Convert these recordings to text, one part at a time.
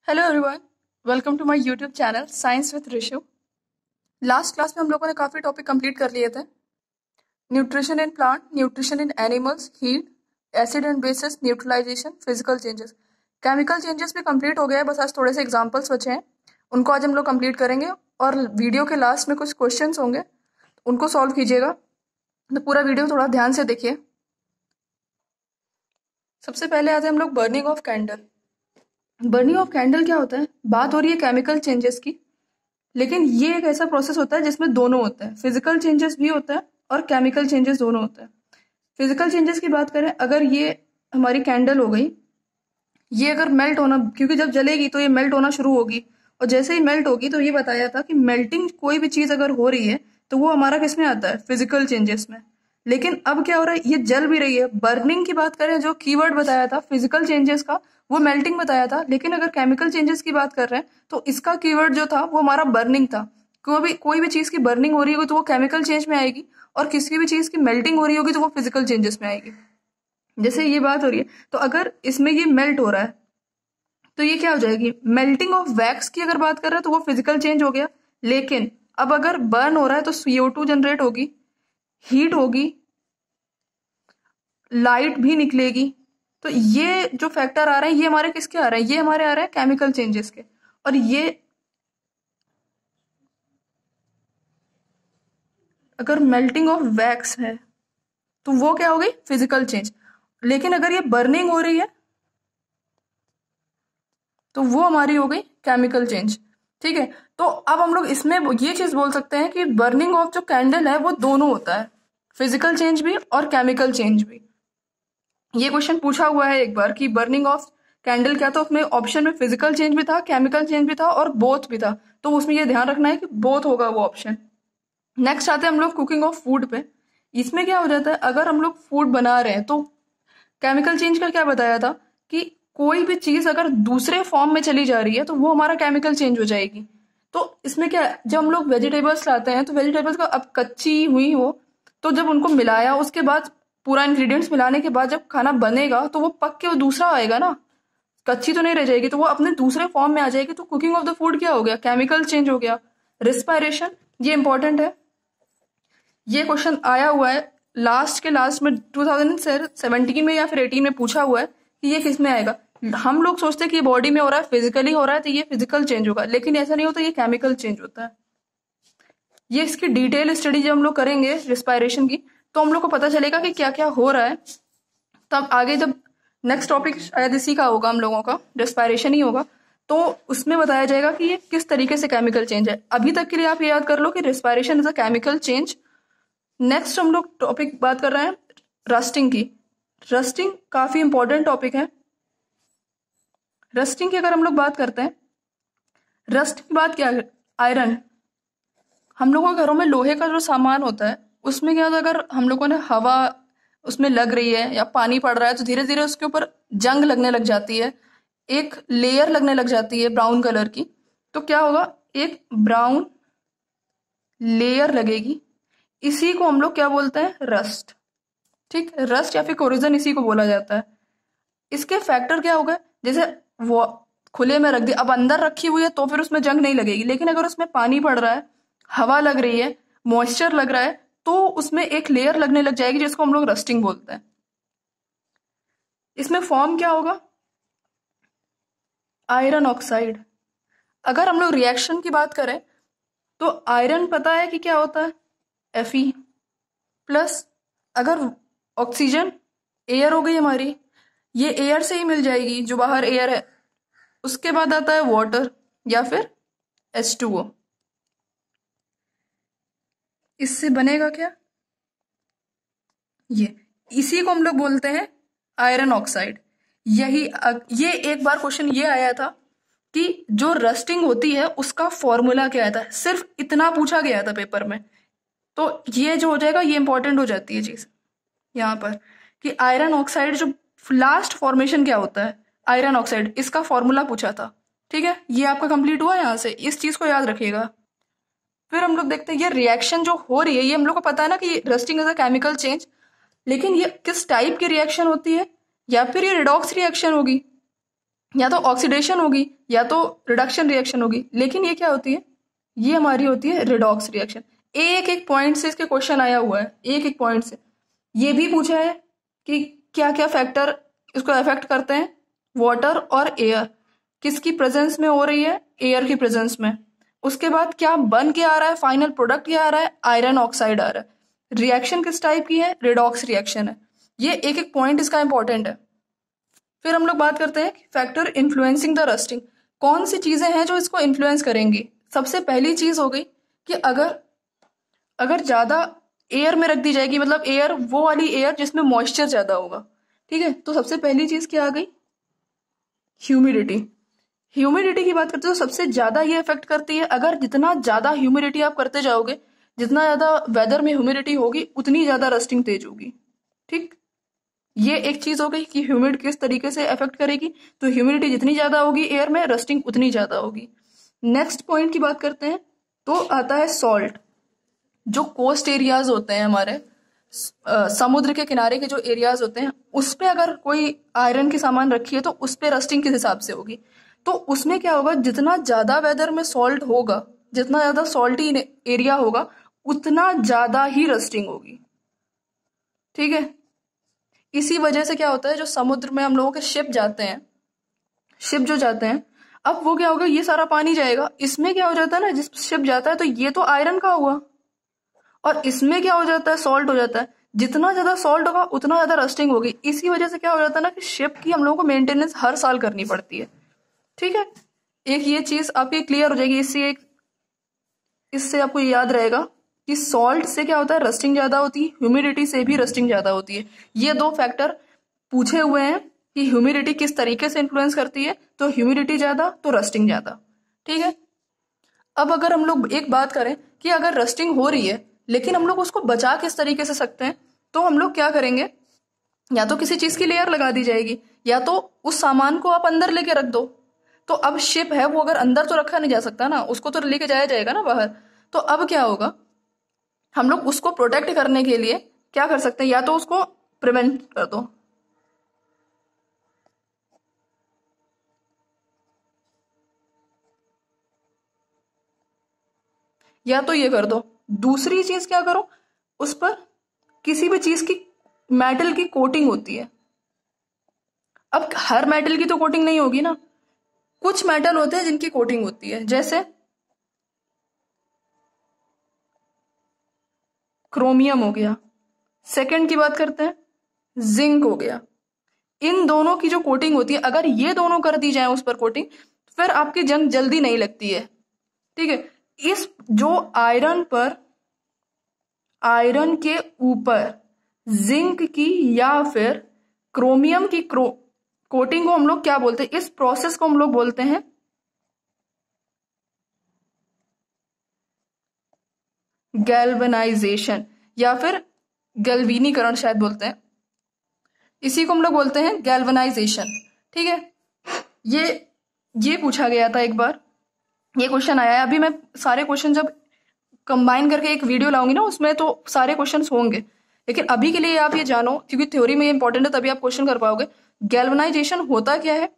Hello everyone, welcome to my YouTube channel science with Rishu. Last class में हम लोगों ने काफ़ी टॉपिक कंप्लीट कर लिए थे। Nutrition in plant, nutrition in animals, heat, acid and bases, neutralization, physical changes. Chemical changes भी complete हो गया है, बस आज थोड़े से एग्जांपल्स बचे हैं, उनको आज हम लोग कंप्लीट करेंगे। और वीडियो के लास्ट में कुछ क्वेश्चंस होंगे, उनको सॉल्व कीजिएगा, तो पूरा वीडियो थोड़ा ध्यान से देखिए। सबसे पहले आते हैं हम लोग burning of candle. Burning of candle क्या होता है? बात हो रही है केमिकल चेंजेस की, लेकिन ये एक ऐसा प्रोसेस होता है जिसमें दोनों होता है, फिजिकल चेंजेस भी होता है और केमिकल चेंजेस दोनों होता है। फिजिकल चेंजेस की बात करें, अगर ये हमारी कैंडल हो गई, ये अगर मेल्ट होना, क्योंकि जब जलेगी तो ये मेल्ट होना शुरू होगी, और जैसे ही मेल्ट होगी तो ये बताया था कि मेल्टिंग कोई भी चीज अगर हो रही है तो वो हमारा किस में आता है? फिजिकल चेंजेस में। लेकिन अब क्या हो रहा है? ये जल भी रही है। बर्निंग की बात करें, जो कीवर्ड बताया था फिजिकल चेंजेस का, वो मेल्टिंग बताया था। लेकिन अगर केमिकल चेंजेस की बात कर रहे हैं तो इसका कीवर्ड जो था वो हमारा बर्निंग था। कोई भी चीज की बर्निंग हो रही होगी तो वो केमिकल चेंज में आएगी, और किसी भी चीज की मेल्टिंग हो रही होगी तो वो फिजिकल चेंजेस में आएगी। जैसे ये बात हो रही है, तो अगर इसमें ये मेल्ट हो रहा है तो ये क्या हो जाएगी? मेल्टिंग ऑफ वैक्स की अगर बात कर रहे हैं तो वो फिजिकल चेंज हो गया। लेकिन अब अगर बर्न हो रहा है तो CO2 जनरेट होगी, हीट होगी, लाइट भी निकलेगी। तो ये जो फैक्टर आ रहे हैं ये हमारे किसके आ रहे हैं? ये हमारे आ रहे हैं केमिकल चेंजेस के। और ये अगर मेल्टिंग ऑफ वैक्स है तो वो क्या हो गई? Physical change. लेकिन अगर ये बर्निंग हो रही है तो वो हमारी हो गई केमिकल चेंज। ठीक है, तो अब हम लोग इसमें ये चीज बोल सकते हैं कि बर्निंग ऑफ जो कैंडल है वो दोनों होता है, फिजिकल चेंज भी और केमिकल चेंज भी। ये क्वेश्चन पूछा हुआ है एक बार कि बर्निंग ऑफ कैंडल क्या, तो उसमें ऑप्शन में फिजिकल चेंज भी था, केमिकल चेंज भी था और बोथ भी था। तो उसमें ये ध्यान रखना है कि बोथ होगा वो ऑप्शन। नेक्स्ट आते हैं हम लोग कुकिंग ऑफ फूड पे। इसमें क्या हो जाता है, अगर हम लोग फूड बना रहे हैं तो केमिकल चेंज का क्या बताया था कि कोई भी चीज अगर दूसरे फॉर्म में चली जा रही है तो वो हमारा केमिकल चेंज हो जाएगी। तो इसमें क्या है, जब हम लोग वेजिटेबल्स लाते हैं तो वेजिटेबल्स का अब कच्ची हुई हो तो जब उनको मिलाया, उसके बाद पूरा इंग्रेडिएंट्स मिलाने के बाद जब खाना बनेगा तो वो पक के वो दूसरा आएगा ना, कच्ची तो नहीं रह जाएगी, तो वो अपने दूसरे फॉर्म में आ जाएगी। तो कुकिंग ऑफ द फूड क्या हो गया? केमिकल चेंज हो गया। रिस्पायरेशन, ये इंपॉर्टेंट है, ये क्वेश्चन आया हुआ है लास्ट के लास्ट में 2017 में या फिर 18 में पूछा हुआ है कि ये किस में आएगा। हम लोग सोचते हैं कि बॉडी में हो रहा है, फिजिकली हो रहा है, तो ये फिजिकल चेंज होगा, लेकिन ऐसा नहीं होता, ये केमिकल चेंज होता है। ये इसकी डिटेल स्टडी जब हम लोग करेंगे रिस्पायरेशन की तो हम लोग को पता चलेगा कि क्या क्या हो रहा है। तब आगे जब नेक्स्ट टॉपिक शायद इसी का होगा, हम लोगों का रेस्पायरेशन ही होगा, तो उसमें बताया जाएगा कि ये किस तरीके से केमिकल चेंज है। अभी तक के लिए आप ये याद कर लो कि respiration is a chemical change. Next हम लोग टॉपिक बात कर रहे हैं रस्टिंग की। रस्टिंग काफी इंपॉर्टेंट टॉपिक है। रस्टिंग की अगर हम लोग बात करते हैं, रस्ट की बात क्या है? आयरन। हम लोगों के घरों में लोहे का जो सामान होता है उसमें क्या होता है, अगर हम लोगों ने हवा उसमें लग रही है या पानी पड़ रहा है तो धीरे धीरे उसके ऊपर जंग लगने लग जाती है, एक लेयर लगने लग जाती है ब्राउन कलर की। तो क्या होगा? एक ब्राउन लेयर लगेगी, इसी को हम लोग क्या बोलते हैं? रस्ट। ठीक, रस्ट या फिर कोरोजन इसी को बोला जाता है। इसके फैक्टर क्या होगा? जैसे वो खुले में रख दी, अब अंदर रखी हुई है तो फिर उसमें जंग नहीं लगेगी, लेकिन अगर उसमें पानी पड़ रहा है, हवा लग रही है, मॉइस्चर लग रहा है, तो उसमें एक लेयर लगने लग जाएगी जिसको हम लोग रस्टिंग बोलते हैं। इसमें फॉर्म क्या होगा? Iron oxide. अगर हम लोग रिएक्शन की बात करें तो आयरन पता है कि क्या होता है? Fe प्लस, अगर ऑक्सीजन एयर हो गई हमारी, ये एयर से ही मिल जाएगी जो बाहर एयर है। उसके बाद आता है वाटर या फिर H2O। इससे बनेगा क्या? ये, इसी को हम लोग बोलते हैं आयरन ऑक्साइड। ये एक बार क्वेश्चन ये आया था कि जो रस्टिंग होती है उसका फॉर्मूला क्या आता है, सिर्फ इतना पूछा गया था पेपर में। तो ये जो हो जाएगा, ये इंपॉर्टेंट हो जाती है चीज यहाँ पर कि आयरन ऑक्साइड जो लास्ट फॉर्मेशन क्या होता है, आयरन ऑक्साइड, इसका फॉर्मूला पूछा था। ठीक है, ये आपका कंप्लीट हुआ यहाँ से, इस चीज को याद रखिएगा। फिर हम लोग देखते हैं ये रिएक्शन जो हो रही है, ये हम लोग को पता है ना कि rusting is a chemical change, लेकिन ये किस टाइप की रिएक्शन होती है, या फिर ये रिडॉक्स रिएक्शन होगी। या तो ऑक्सीडेशन होगी या तो रिडक्शन रिएक्शन होगी, लेकिन ये क्या होती है, ये हमारी होती है रिडॉक्स रिएक्शन। एक एक पॉइंट से इसके क्वेश्चन आया हुआ है, एक एक पॉइंट से। ये भी पूछा है कि क्या क्या फैक्टर इसको अफेक्ट करते हैं, वाटर और एयर किसकी प्रेजेंस में हो रही है, एयर की प्रेजेंस में। उसके बाद क्या बन के आ रहा है, फाइनल प्रोडक्ट क्या आ रहा है, आयरन ऑक्साइड आ रहा है। रिएक्शन किस टाइप की है, रिडॉक्स रिएक्शन है। ये एक एक पॉइंट इसका इंपॉर्टेंट है। फिर हम लोग बात करते हैं फैक्टर इन्फ्लुएंसिंग द रस्टिंग, कौन सी चीजें हैं जो इसको इन्फ्लुएंस करेंगी। सबसे पहली चीज हो गई कि अगर ज्यादा एयर में रख दी जाएगी, मतलब एयर वो वाली एयर जिसमें मॉइस्चर ज्यादा होगा, ठीक है, तो सबसे पहली चीज क्या आ गई, ह्यूमिडिटी। ह्यूमिडिटी की बात करते हैं तो सबसे ज्यादा ये इफेक्ट करती है। अगर जितना ज्यादा ह्यूमिडिटी आप करते जाओगे, जितना ज्यादा वेदर में ह्यूमिडिटी होगी, उतनी ज्यादा रस्टिंग तेज होगी। ठीक, ये एक चीज हो गई कि ह्यूमिड किस तरीके से इफेक्ट करेगी। तो ह्यूमिडिटी जितनी ज्यादा होगी एयर में, रस्टिंग उतनी ज्यादा होगी। नेक्स्ट पॉइंट की बात करते हैं तो आता है सॉल्ट। जो कोस्ट एरियाज होते हैं हमारे, समुद्र के किनारे के जो एरियाज होते हैं, उस पे अगर कोई आयरन की सामान रखी है तो उस पे रस्टिंग किस हिसाब से होगी। तो उसमें क्या होगा, जितना ज्यादा वेदर में सॉल्ट होगा, जितना ज्यादा सॉल्टी एरिया होगा, उतना ज्यादा ही रस्टिंग होगी। ठीक है, इसी वजह से क्या होता है, जो समुद्र में हम लोगों के शिप जाते हैं, शिप जो जाते हैं, अब वो क्या होगा, ये सारा पानी जाएगा, इसमें क्या हो जाता है ना, जिस शिप जाता है तो ये तो आयरन का हुआ, और इसमें क्या हो जाता है, सॉल्ट हो जाता है। जितना ज्यादा सॉल्ट होगा उतना ज्यादा रस्टिंग होगी। इसी वजह से क्या हो जाता है ना कि शिप की हम लोगों को मेंटेनेंस हर साल करनी पड़ती है। ठीक है, एक ये चीज आपकी क्लियर हो जाएगी। इससे आपको याद रहेगा कि सॉल्ट से क्या होता है, रस्टिंग ज्यादा होती है, ह्यूमिडिटी से भी रस्टिंग ज्यादा होती है। ये दो फैक्टर पूछे हुए हैं कि ह्यूमिडिटी किस तरीके से इन्फ्लुएंस करती है, तो ह्यूमिडिटी ज्यादा तो रस्टिंग ज्यादा। ठीक है, अब अगर हम लोग एक बात करें कि अगर रस्टिंग हो रही है लेकिन हम लोग उसको बचा किस तरीके से सकते हैं, तो हम लोग क्या करेंगे, या तो किसी चीज की लेयर लगा दी जाएगी, या तो उस सामान को आप अंदर लेके रख दो। तो अब शिप है, वो अगर अंदर तो रखा नहीं जा सकता ना, उसको तो लेके जाया जाएगा ना बाहर। तो अब क्या होगा, हम लोग उसको प्रोटेक्ट करने के लिए क्या कर सकते हैं, या तो उसको प्रिवेंट कर दो, या तो ये कर दो। दूसरी चीज क्या करो, उस पर किसी भी चीज की मेटल की कोटिंग होती है। अब हर मेटल की तो कोटिंग नहीं होगी ना, कुछ मेटल होते हैं जिनकी कोटिंग होती है, जैसे क्रोमियम हो गया। सेकंड की बात करते हैं, जिंक हो गया। इन दोनों की जो कोटिंग होती है, अगर ये दोनों कर दी जाए उस पर कोटिंग, फिर आपकी जंग जल्दी नहीं लगती है। ठीक है, इस जो आयरन पर, आयरन के ऊपर जिंक की या फिर क्रोमियम की कोटिंग को हम लोग क्या बोलते हैं, इस प्रोसेस को हम लोग बोलते हैं गैल्वेनाइजेशन, या फिर गैल्वेनीकरण शायद बोलते हैं, इसी को हम लोग बोलते हैं गैल्वेनाइजेशन। ठीक है, ये पूछा गया था एक बार, ये क्वेश्चन आया है। अभी मैं सारे क्वेश्चन जब कंबाइन करके एक वीडियो लाऊंगी ना, उसमें तो सारे क्वेश्चंस होंगे, लेकिन अभी के लिए आप ये जानो, क्योंकि थ्योरी में ये इंपॉर्टेंट है, तभी आप क्वेश्चन कर पाओगे। गैल्वेनाइजेशन होता क्या है,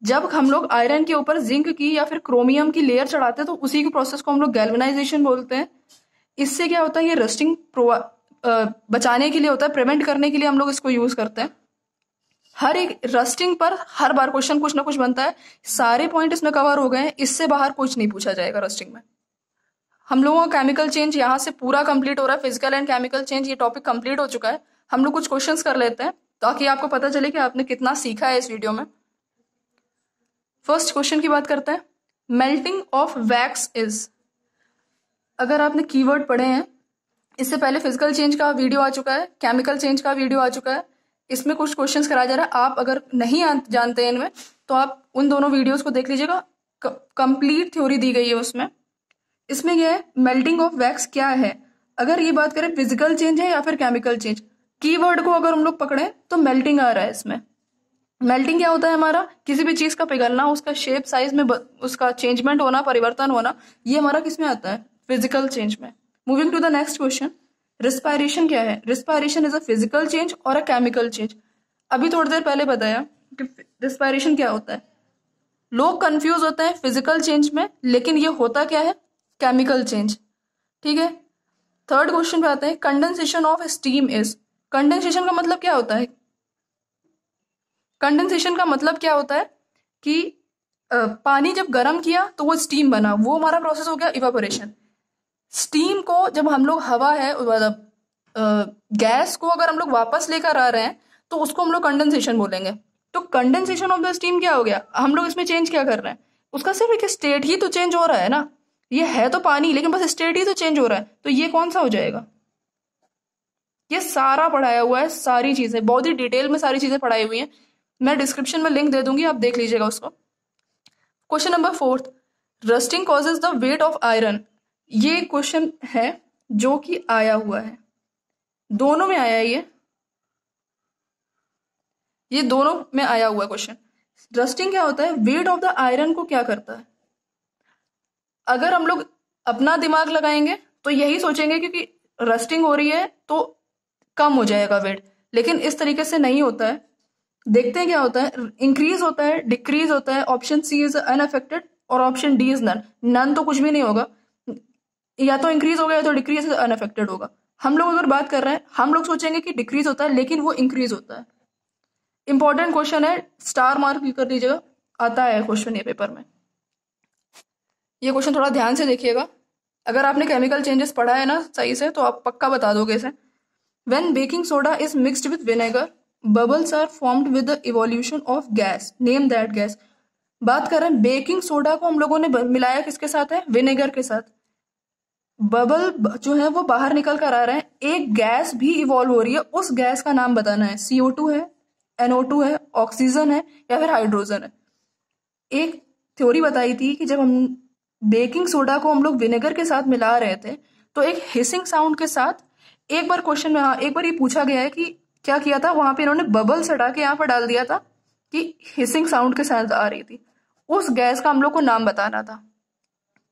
जब हम लोग आयरन के ऊपर जिंक की या फिर क्रोमियम की लेयर चढ़ाते हैं, तो उसी के प्रोसेस को हम लोग गैल्वेनाइजेशन बोलते हैं। इससे क्या होता है, ये रस्टिंग बचाने के लिए होता है, प्रिवेंट करने के लिए हम लोग इसको यूज करते हैं। हर एक रस्टिंग पर हर बार क्वेश्चन कुछ ना कुछ बनता है। सारे पॉइंट इसमें कवर हो गए हैं, इससे बाहर कुछ नहीं पूछा जाएगा रस्टिंग में। हम लोगों का केमिकल चेंज यहाँ से पूरा कंप्लीट हो रहा है, फिजिकल एंड केमिकल चेंज ये टॉपिक कंप्लीट हो चुका है। हम लोग कुछ क्वेश्चंस कर लेते हैं ताकि आपको पता चले कि आपने कितना सीखा है इस वीडियो में। फर्स्ट क्वेश्चन की बात करते हैं, मेल्टिंग ऑफ वैक्स इज। अगर आपने कीवर्ड पढ़े हैं, इससे पहले फिजिकल चेंज का वीडियो आ चुका है, केमिकल चेंज का वीडियो आ चुका है, इसमें कुछ क्वेश्चंस कराया जा रहा है। आप अगर नहीं जानते हैं इनमें, तो आप उन दोनों वीडियोस को देख लीजिएगा, कंप्लीट थ्योरी दी गई है उसमें। इसमें यह है मेल्टिंग ऑफ वैक्स क्या है। अगर ये बात करें फिजिकल चेंज है या फिर केमिकल चेंज, कीवर्ड को अगर हम लोग पकड़े तो मेल्टिंग आ रहा है इसमें। मेल्टिंग क्या होता है, हमारा किसी भी चीज का पिघलना, उसका शेप साइज में उसका चेंजमेंट होना, परिवर्तन होना, ये हमारा किसमें आता है, फिजिकल चेंज में। Moving to the next question, respiration क्या है। Respiration is a physical change और अ केमिकल चेंज। अभी थोड़ी देर पहले बताया कि रिस्पायरेशन क्या होता है। लोग कंफ्यूज होते हैं फिजिकल चेंज में, लेकिन ये होता क्या है? Chemical change. ठीक है, थर्ड क्वेश्चन पे आते हैं। Condensation of steam is, condensation का मतलब क्या होता है? कंडेंसेशन का मतलब क्या होता है कि पानी जब गर्म किया तो वो स्टीम बना, वो हमारा प्रोसेस हो गया इवापोरेशन। स्टीम को जब हम लोग हवा है मतलब गैस को अगर हम लोग वापस लेकर आ रहे हैं तो उसको हम लोग कंडेंसेशन बोलेंगे। तो कंडेंसेशन ऑफ द स्टीम क्या हो गया? हम लोग इसमें चेंज क्या कर रहे हैं? उसका सिर्फ एक स्टेट ही तो चेंज हो रहा है ना, ये है तो पानी लेकिन बस स्टेट ही तो चेंज हो रहा है, तो ये कौन सा हो जाएगा? ये सारा पढ़ाया हुआ है, सारी चीजें बहुत ही डिटेल में सारी चीजें पढ़ाई हुई हैं, मैं डिस्क्रिप्शन में लिंक दे दूंगी, आप देख लीजिएगा उसको। Question number fourth, rusting causes the weight of iron. ये क्वेश्चन है जो कि आया हुआ है, दोनों में आया है ये दोनों में आया हुआ क्वेश्चन। रस्टिंग क्या होता है? वेट ऑफ द आयरन को क्या करता है? अगर हम लोग अपना दिमाग लगाएंगे तो यही सोचेंगे क्योंकि रस्टिंग हो रही है तो कम हो जाएगा वेट, लेकिन इस तरीके से नहीं होता है। देखते हैं क्या होता है। इंक्रीज होता है, डिक्रीज होता है। ऑप्शन सी इज अनअफेक्टेड और option D is none. None तो कुछ भी नहीं होगा, या तो इंक्रीज होगा या तो डिक्रीज अनअफेक्टेड होगा। हम लोग अगर बात कर रहे हैं, हम लोग सोचेंगे कि डिक्रीज होता है लेकिन वो इंक्रीज होता है। इंपॉर्टेंट क्वेश्चन है, स्टार मार्क भी कर लीजिएगा, आता है क्वेश्चन ये पेपर में। ये क्वेश्चन थोड़ा ध्यान से देखिएगा, अगर आपने केमिकल चेंजेस पढ़ा है ना सही से तो आप पक्का बता दोगे इसे। When baking soda is mixed with vinegar bubbles are formed with the evolution of gas, name that gas. बात कर रहे हैं बेकिंग सोडा को हम लोगों ने मिलाया किसके साथ है? विनेगर के साथ। बबल जो है वो बाहर निकल कर आ रहे हैं, एक गैस भी इवॉल्व हो रही है, उस गैस का नाम बताना है। CO2 है, NO2 है, ऑक्सीजन है या फिर हाइड्रोजन है। एक थ्योरी बताई थी कि जब हम बेकिंग सोडा को हम लोग विनेगर के साथ मिला रहे थे तो एक हिसिंग साउंड के साथ, एक बार क्वेश्चन में एक बार ये पूछा गया है कि क्या किया था वहां पे, इन्होंने बबल्स हटा के यहाँ पर डाल दिया था कि हिसिंग साउंड के साथ आ रही थी, उस गैस का हम लोग को नाम बताना था।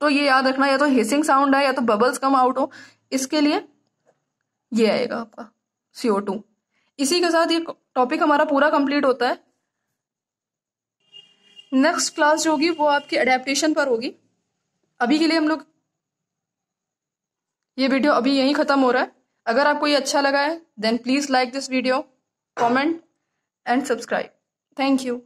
तो ये याद रखना, या तो हिसिंग साउंड है या तो बबल्स कम आउट हो, इसके लिए ये आएगा आपका CO2। इसी के साथ ये टॉपिक हमारा पूरा कंप्लीट होता है। नेक्स्ट क्लास जो होगी वो आपकी अडेप्टेशन पर होगी। अभी के लिए हम लोग ये वीडियो अभी यहीं खत्म हो रहा है। अगर आपको ये अच्छा लगा है then please like this video, comment and subscribe. Thank you.